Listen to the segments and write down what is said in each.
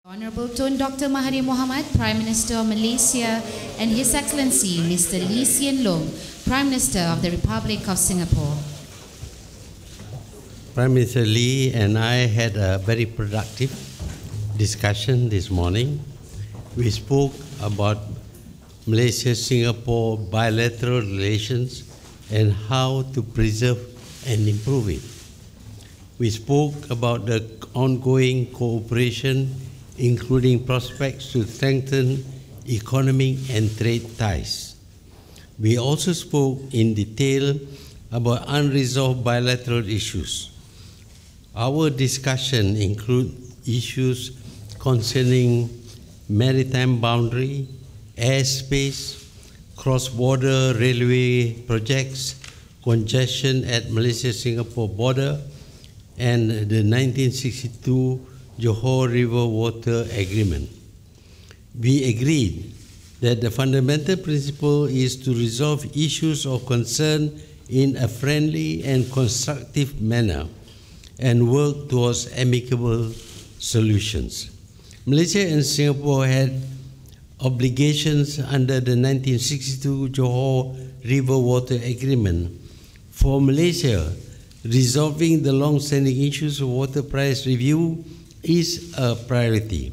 Honorable Tun Dr. Mahathir Mohamad, Prime Minister of Malaysia, and His Excellency Mr. Hsien Loong, Prime Minister of the Republic of Singapore. Prime Minister Lee and I had a very productive discussion this morning. We spoke about Malaysia-Singapore bilateral relations and how to preserve and improve it. We spoke about the ongoing cooperation, including prospects to strengthen economic and trade ties. We also spoke in detail about unresolved bilateral issues. Our discussion included issues concerning maritime boundary, airspace, cross-border railway projects, congestion at Malaysia-Singapore border, and the 1962 Johor River Water Agreement. We agreed that the fundamental principle is to resolve issues of concern in a friendly and constructive manner and work towards amicable solutions. Malaysia and Singapore had obligations under the 1962 Johor River Water Agreement. For Malaysia, resolving the long-standing issues of water price review is a priority.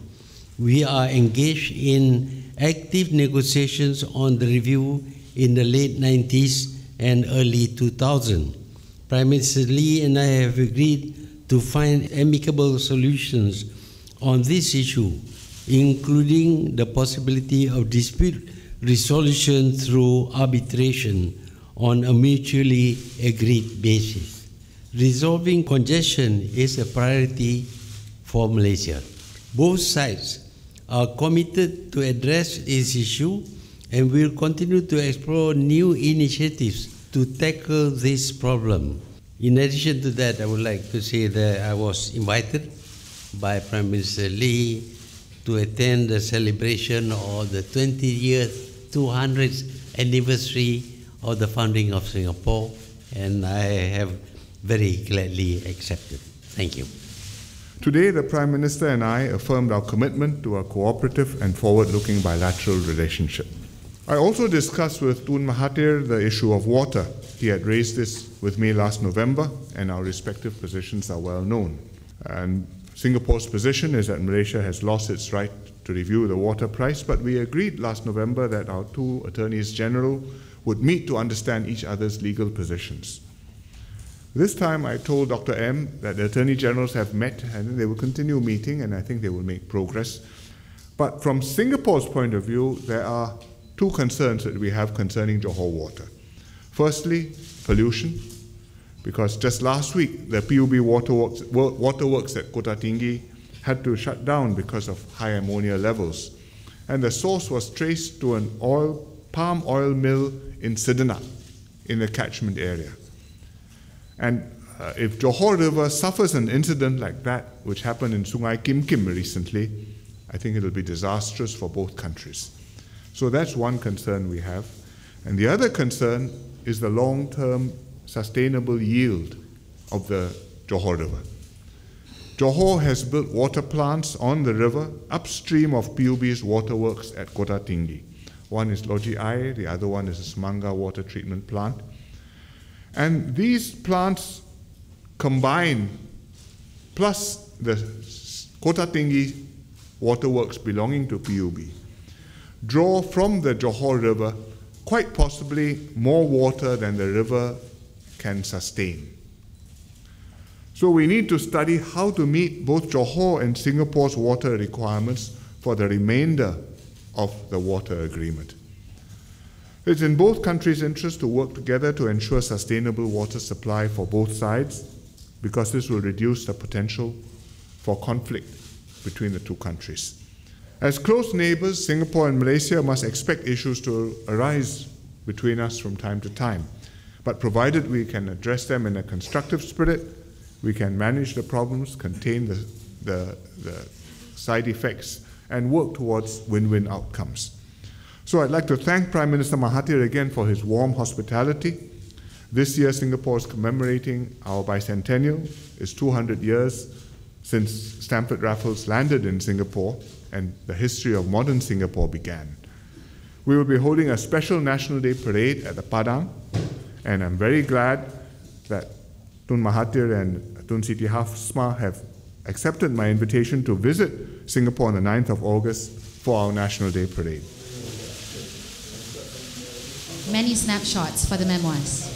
We are engaged in active negotiations on the review in the late 90s and early 2000s. Prime Minister Lee and I have agreed to find amicable solutions on this issue, including the possibility of dispute resolution through arbitration on a mutually agreed basis. Resolving congestion is a priority for Malaysia. Both sides are committed to address this issue and will continue to explore new initiatives to tackle this problem. In addition to that, I would like to say that I was invited by Prime Minister Lee to attend the celebration of the 20th, 200th anniversary of the founding of Singapore, and I have very gladly accepted. Thank you. Today, the Prime Minister and I affirmed our commitment to a cooperative and forward-looking bilateral relationship. I also discussed with Tun Mahathir the issue of water. He had raised this with me last November, and our respective positions are well known. And Singapore's position is that Malaysia has lost its right to review the water price, but we agreed last November that our two Attorneys General would meet to understand each other's legal positions. This time I told Dr. M that the Attorney Generals have met and they will continue meeting, and I think they will make progress. But from Singapore's point of view, there are two concerns that we have concerning Johor water. Firstly, pollution, because just last week the PUB waterworks at Kota Tinggi had to shut down because of high ammonia levels. And the source was traced to an palm oil mill in Sedenak in the catchment area. And if Johor River suffers an incident like that, which happened in Sungai Kim Kim recently, I think it will be disastrous for both countries. So that's one concern we have. And the other concern is the long-term sustainable yield of the Johor River. Johor has built water plants on the river upstream of PUB's waterworks at Kota Tinggi. One is Logi Air, the other one is the Semangga water treatment plant. And these plants combine, plus the Kota Tinggi waterworks belonging to PUB, draw from the Johor River quite possibly more water than the river can sustain. So we need to study how to meet both Johor and Singapore's water requirements for the remainder of the water agreement. It's in both countries' interest to work together to ensure sustainable water supply for both sides, because this will reduce the potential for conflict between the two countries. As close neighbors, Singapore and Malaysia must expect issues to arise between us from time to time. But provided we can address them in a constructive spirit, we can manage the problems, contain the side effects, and work towards win-win outcomes. So I'd like to thank Prime Minister Mahathir again for his warm hospitality. This year, Singapore is commemorating our bicentennial, its 200 years since Stamford Raffles landed in Singapore and the history of modern Singapore began. We will be holding a special National Day parade at the Padang, and I'm very glad that Tun Mahathir and Tun Siti Hasmah have accepted my invitation to visit Singapore on the 9th of August for our National Day parade. Many snapshots for the memoirs.